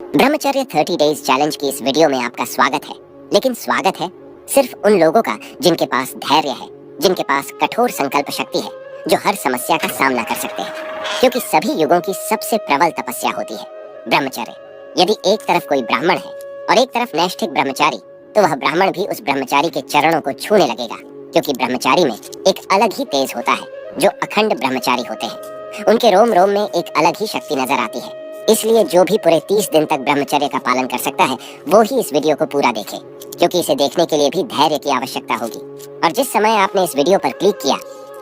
ब्रह्मचर्य 30 days challenge की इस वीडियो में आपका स्वागत है। लेकिन स्वागत है सिर्फ उन लोगों का जिनके पास धैर्य है, जिनके पास कठोर संकल्प शक्ति है, जो हर समस्या का सामना कर सकते हैं। क्योंकि सभी युगों की सबसे प्रबल तपस्या होती है ब्रह्मचर्य। यदि एक तरफ कोई ब्राह्मण है और एक तरफ नैष्ठिक ब्रह्मचारी, तो वह ब्राह्मण भी उस ब्रह्मचारी के चरणों को छूने लगेगा, क्योंकि ब्रह्मचारी में एक अलग ही तेज होता है जो अखंड ब्रह्मचारी होते हैं। उनके रोम रोम में एक अलग ही शक्ति नजर आती है। इसलिए जो भी पूरे 30 दिन तक ब्रह्मचर्य का पालन कर सकता है, वो ही इस वीडियो को पूरा देखे, क्योंकि इसे देखने के लिए भी धैर्य की आवश्यकता होगी। और जिस समय आपने इस वीडियो पर क्लिक किया,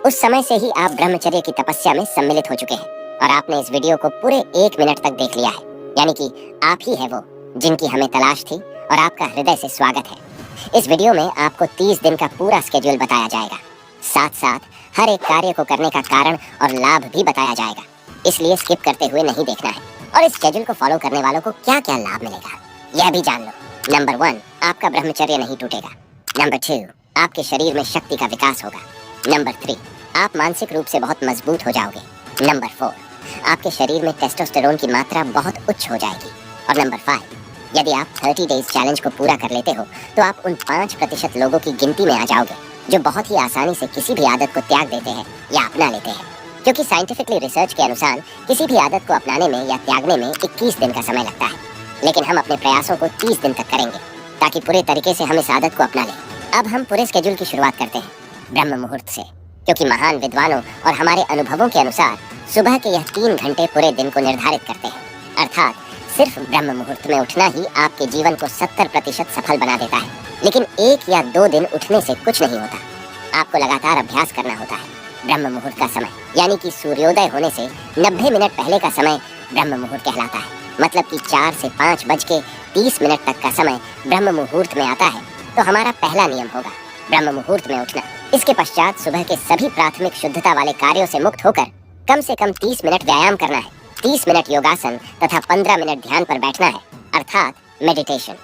उस समय से ही आप ब्रह्मचर्य की तपस्या में सम्मिलित हो चुके हैं और आपने इस वीडियो को पूरे 1 मिनट तक देख लिया है। यानी कि आप ही है वो जिनकी हमें तलाश थी, और आपका हृदय से स्वागत है। इस वीडियो में आपको 30 दिन का पूरा स्केड्यूल बताया जाएगा। साथ साथ हर एक कार्य को करने का कारण और लाभ भी बताया जाएगा, इसलिए स्किप करते हुए नहीं देखना है। और इस स्केड्यूल को फॉलो करने वालों को क्या क्या लाभ मिलेगा, यह भी जान लो। नंबर 1, आपका ब्रह्मचर्य नहीं टूटेगा। नंबर 2, आपके शरीर में शक्ति का विकास होगा। नंबर 3, आप मानसिक रूप से बहुत मजबूत हो जाओगे। नंबर 4, आपके शरीर में टेस्टोस्टेरोन की मात्रा बहुत उच्च हो जाएगी। और नंबर 5, यदि आप 30 डेज चैलेंज को पूरा कर लेते हो, तो आप उन 5% लोगों की गिनती में आ जाओगे जो बहुत ही आसानी से किसी भी आदत को त्याग देते हैं या अपना लेते हैं। क्योंकि साइंटिफिकली रिसर्च के अनुसार किसी भी आदत को अपनाने में या त्यागने में 21 दिन का समय लगता है, लेकिन हम अपने प्रयासों को 30 दिन तक करेंगे ताकि पूरे तरीके से हम इस आदत को अपना लें। अब हम पूरे स्केड्यूल की शुरुआत करते हैं ब्रह्म मुहूर्त से, क्योंकि महान विद्वानों और हमारे अनुभवों के अनुसार सुबह के यह 3 घंटे पूरे दिन को निर्धारित करते हैं। अर्थात सिर्फ ब्रह्म मुहूर्त में उठना ही आपके जीवन को 70% सफल बना देता है। लेकिन 1 या 2 दिन उठने से कुछ नहीं होता, आपको लगातार अभ्यास करना होता है। ब्रह्म मुहूर्त का समय यानी कि सूर्योदय होने से 90 मिनट पहले का समय ब्रह्म मुहूर्त कहलाता है। मतलब कि 4 से 5:30 तक का समय ब्रह्म मुहूर्त में आता है। तो हमारा पहला नियम होगा ब्रह्म मुहूर्त में उठना। इसके पश्चात सुबह के सभी प्राथमिक शुद्धता वाले कार्यों से मुक्त होकर कम से कम 30 मिनट व्यायाम करना है। 30 मिनट योगासन तथा 15 मिनट ध्यान पर बैठना है, अर्थात मेडिटेशन।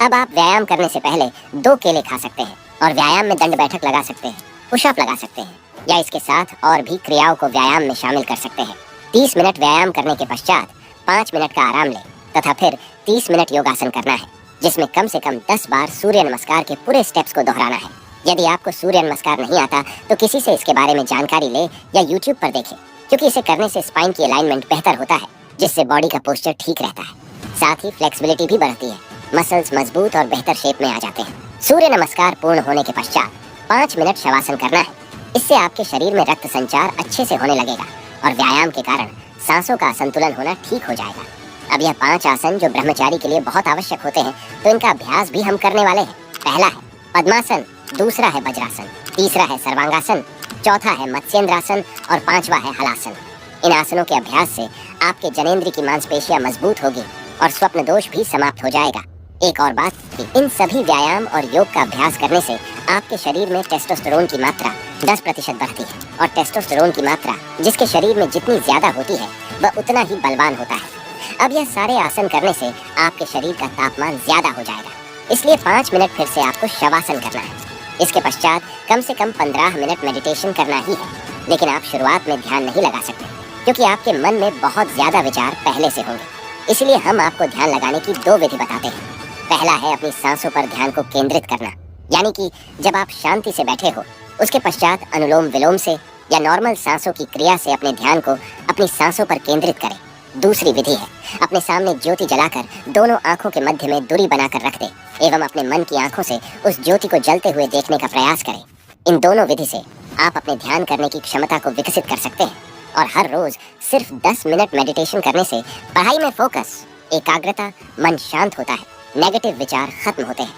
अब आप व्यायाम करने से पहले 2 केले खा सकते हैं और व्यायाम में दंड बैठक लगा सकते हैं, पुशअप लगा सकते हैं, या इसके साथ और भी क्रियाओं को व्यायाम में शामिल कर सकते हैं। 30 मिनट व्यायाम करने के पश्चात 5 मिनट का आराम लें तथा फिर 30 मिनट योगासन करना है, जिसमें कम से कम 10 बार सूर्य नमस्कार के पूरे स्टेप्स को दोहराना है। यदि आपको सूर्य नमस्कार नहीं आता, तो किसी से इसके बारे में जानकारी ले या YouTube पर देखें, क्योंकि इसे करने से स्पाइन की अलाइनमेंट बेहतर होता है, जिससे बॉडी का पोस्चर ठीक रहता है। साथ ही फ्लेक्सिबिलिटी भी बढ़ती है, मसल्स मजबूत और बेहतर शेप में आ जाते हैं। सूर्य नमस्कार पूर्ण होने के पश्चात 5 मिनट शवासन करना है। इससे आपके शरीर में रक्त संचार अच्छे से होने लगेगा और व्यायाम के कारण सांसों का संतुलन होना ठीक हो जाएगा। अब यह 5 आसन जो ब्रह्मचारी के लिए बहुत आवश्यक होते हैं, तो इनका अभ्यास भी हम करने वाले हैं। पहला है पद्मासन, दूसरा है वज्रासन, तीसरा है सर्वांगासन, चौथा है मत्स्येंद्रासन और 5वां है हलासन। इन आसनों के अभ्यास से आपके जनेंद्र की मांसपेशियां मजबूत होगी और स्वप्न दोष भी समाप्त हो जाएगा। एक और बात कि इन सभी व्यायाम और योग का अभ्यास करने से आपके शरीर में टेस्टोस्टेरोन की मात्रा 10% बढ़ती है, और टेस्टोस्टेरोन की मात्रा जिसके शरीर में जितनी ज्यादा होती है, वह उतना ही बलवान होता है। अब यह सारे आसन करने से आपके शरीर का तापमान ज्यादा हो जाएगा, इसलिए 5 मिनट फिर से आपको शवासन करना है। इसके पश्चात कम से कम 15 मिनट मेडिटेशन करना ही है। लेकिन आप शुरुआत में ध्यान नहीं लगा सकते, क्योंकि आपके मन में बहुत ज्यादा विचार पहले से होंगे। इसलिए हम आपको ध्यान लगाने की 2 विधि बताते हैं। पहला है अपनी सांसों पर ध्यान को केंद्रित करना, यानी कि जब आप शांति से बैठे हो, उसके पश्चात अनुलोम विलोम से या नॉर्मल सांसों की क्रिया से अपने ध्यान को अपनी सांसों पर केंद्रित करें। दूसरी विधि है अपने सामने ज्योति जलाकर दोनों आंखों के मध्य में दूरी बनाकर रख दे एवं अपने मन की आंखों से उस ज्योति को जलते हुए देखने का प्रयास करें। इन दोनों विधि से आप अपने ध्यान करने की क्षमता को विकसित कर सकते हैं। और हर रोज सिर्फ 10 मिनट मेडिटेशन करने से पढ़ाई में फोकस, एकाग्रता, मन शांत होता है, नेगेटिव विचार खत्म होते हैं,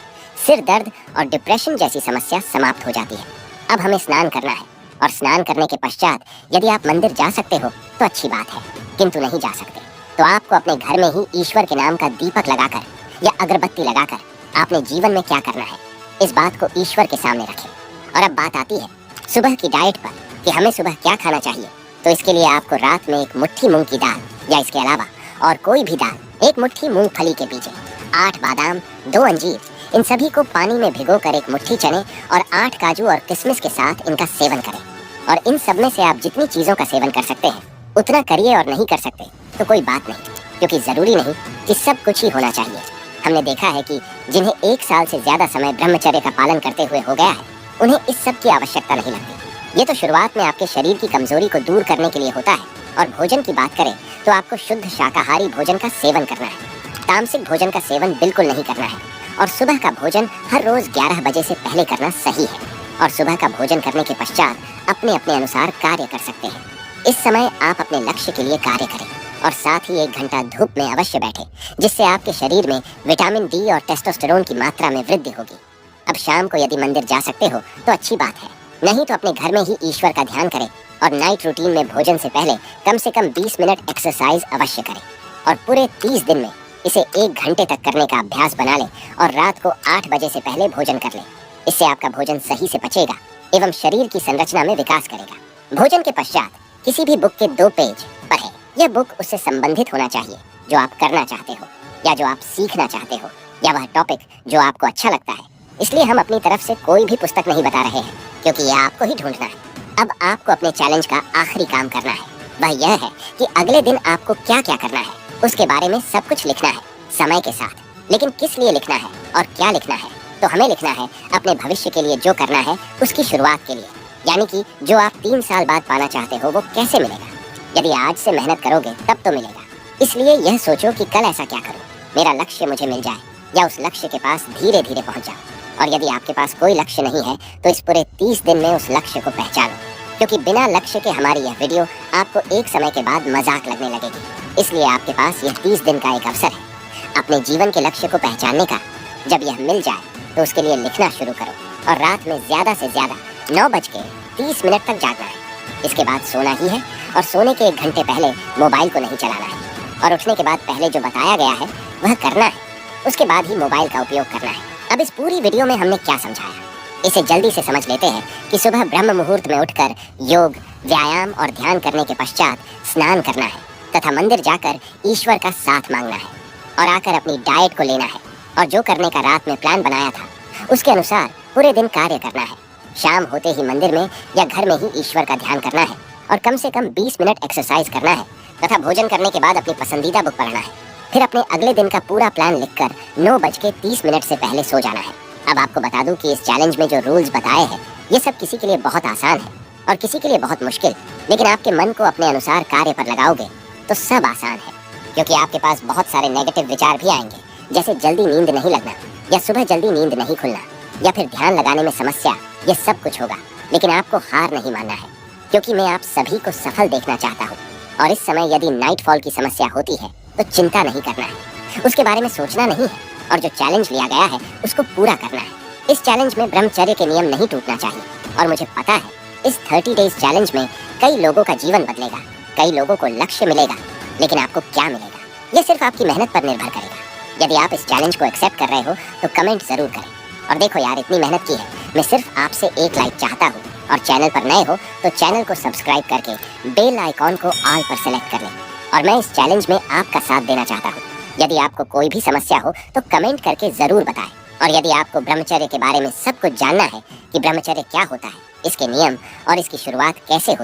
सिर दर्द और डिप्रेशन जैसी समस्या समाप्त हो जाती है। अब हमें स्नान करना है, और स्नान करने के पश्चात यदि आप मंदिर जा सकते हो तो अच्छी बात है, किंतु नहीं जा सकते तो आपको अपने घर में ही ईश्वर के नाम का दीपक लगाकर या अगरबत्ती लगाकर आपने जीवन में क्या करना है, इस बात को ईश्वर के सामने रखें। और अब बात आती है सुबह की डाइट पर कि हमें सुबह क्या खाना चाहिए। तो इसके लिए आपको रात में 1 मुट्ठी मूंग की दाल या इसके अलावा और कोई भी दाल, 1 मुट्ठी मूंगफली के बीज, 8 बादाम, 2 अंजीर, इन सभी को पानी में भिगोकर 1 मुट्ठी चने और 8 काजू और किशमिश के साथ इनका सेवन करें। और इन सब में से आप जितनी चीजों का सेवन कर सकते हैं उतना करिए, और नहीं कर सकते तो कोई बात नहीं। क्योंकि जरूरी नहीं कि सब कुछ ही होना चाहिए। हमने देखा है कि जिन्हें 1 साल से ज्यादा समय ब्रह्मचर्य का पालन करते हुए हो गया है, उन्हें इस सब की आवश्यकता नहीं लगती। ये तो शुरुआत में आपके शरीर की कमजोरी को दूर करने के लिए होता है। और भोजन की बात करें तो आपको शुद्ध शाकाहारी भोजन का सेवन करना है। तामसिक भोजन का सेवन बिल्कुल नहीं करना है। और सुबह का भोजन हर रोज 11 बजे से पहले करना सही है। और सुबह का भोजन करने के पश्चात अपने अपने अनुसार कार्य कर सकते हैं। इस समय आप अपने लक्ष्य के लिए कार्य करें और साथ ही 1 घंटा धूप में अवश्य बैठें, जिससे आपके शरीर में विटामिन डी और टेस्टोस्टेरोन की मात्रा में वृद्धि होगी। अब शाम को यदि मंदिर जा सकते हो तो अच्छी बात है, नहीं तो अपने घर में ही ईश्वर का ध्यान करें और नाइट रूटीन में भोजन से पहले कम से कम 20 मिनट एक्सरसाइज अवश्य करें। और पूरे 30 दिन में इसे 1 घंटे तक करने का अभ्यास बना लें और रात को 8 बजे से पहले भोजन कर लें। इससे आपका भोजन सही से पचेगा एवं शरीर की संरचना में विकास करेगा। भोजन के पश्चात किसी भी बुक के 2 पेज पढ़ें। यह बुक उससे संबंधित होना चाहिए जो आप करना चाहते हो या जो आप सीखना चाहते हो, या वह टॉपिक जो आपको अच्छा लगता है। इसलिए हम अपनी तरफ से कोई भी पुस्तक नहीं बता रहे हैं, क्योंकि यह आपको ही ढूंढना है। अब आपको अपने चैलेंज का आखिरी काम करना है। वह यह है कि अगले दिन आपको क्या क्या करना है उसके बारे में सब कुछ लिखना है समय के साथ। लेकिन किस लिए लिखना है और क्या लिखना है? तो हमें लिखना है अपने भविष्य के लिए जो करना है उसकी शुरुआत के लिए, यानी कि जो आप 3 साल बाद पाना चाहते हो वो कैसे मिलेगा। यदि आज से मेहनत करोगे तब तो मिलेगा। इसलिए यह सोचो कि कल ऐसा क्या करूं, मेरा लक्ष्य मुझे मिल जाए, या उस लक्ष्य के पास धीरे धीरे पहुंच जाओ। और यदि आपके पास कोई लक्ष्य नहीं है तो इस पूरे 30 दिन में उस लक्ष्य को पहचानो, क्योंकि बिना लक्ष्य के हमारी यह वीडियो आपको एक समय के बाद मजाक लगने लगेगी। इसलिए आपके पास यह 30 दिन का एक अवसर है अपने जीवन के लक्ष्य को पहचानने का। जब यह मिल जाए तो उसके लिए लिखना शुरू करो और रात में ज्यादा से ज्यादा 9:30 तक जागना है। इसके बाद सोना ही है और सोने के 1 घंटे पहले मोबाइल को नहीं चलाना है। और उठने के बाद पहले जो बताया गया है वह करना है, उसके बाद ही मोबाइल का उपयोग करना है। अब इस पूरी वीडियो में हमने क्या समझाया, इसे जल्दी से समझ लेते हैं कि सुबह ब्रह्म मुहूर्त में उठकर योग, व्यायाम और ध्यान करने के पश्चात स्नान करना है तथा मंदिर जाकर ईश्वर का साथ मांगना है और आकर अपनी डाइट को लेना है और जो करने का रात में प्लान बनाया था उसके अनुसार पूरे दिन कार्य करना है। शाम होते ही मंदिर में या घर में ही ईश्वर का ध्यान करना है और कम से कम 20 मिनट एक्सरसाइज करना है तथा भोजन करने के बाद अपनी पसंदीदा बुक पढ़ना है। फिर अपने अगले दिन का पूरा प्लान लिखकर 9:30 से पहले सो जाना है। अब आपको बता दूं कि इस चैलेंज में जो रूल्स बताए हैं ये सब किसी के लिए बहुत आसान है और किसी के लिए बहुत मुश्किल, लेकिन आपके मन को अपने अनुसार कार्य पर लगाओगे तो सब आसान है। क्योंकि आपके पास बहुत सारे नेगेटिव विचार भी आएंगे, जैसे जल्दी नींद नहीं लगना या सुबह जल्दी नींद नहीं खुलना या फिर ध्यान लगाने में समस्या, ये सब कुछ होगा। लेकिन आपको हार नहीं मानना है, क्योंकि मैं आप सभी को सफल देखना चाहता हूँ। और इस समय यदि नाइटफॉल की समस्या होती है तो चिंता नहीं करना है, उसके बारे में सोचना नहीं है और जो चैलेंज लिया गया है उसको पूरा करना है। इस चैलेंज में ब्रह्मचर्य के नियम नहीं टूटना चाहिए। और मुझे पता है इस 30 डेज चैलेंज में कई लोगों का जीवन बदलेगा, कई लोगों को लक्ष्य मिलेगा, लेकिन आपको क्या मिलेगा यह सिर्फ आपकी मेहनत पर निर्भर करेगा। यदि आप इस चैलेंज को एक्सेप्ट कर रहे हो तो कमेंट जरूर करें। और देखो यार, इतनी मेहनत की है, मैं सिर्फ आपसे 1 लाइक चाहता हूँ। और चैनल पर नए हो तो चैनल को सब्सक्राइब करके बेल आइकॉन को ऑल पर सेलेक्ट कर लें। और मैं इस चैलेंज में आपका साथ देना चाहता हूँ। यदि आपको कोई भी समस्या हो तो कमेंट करके जरूर बताएं। और यदि आपको ब्रह्मचर्य के बारे में सब कुछ जानना है कि ब्रह्मचर्य क्या होता है, इसके नियम और इसकी शुरुआत कैसे होती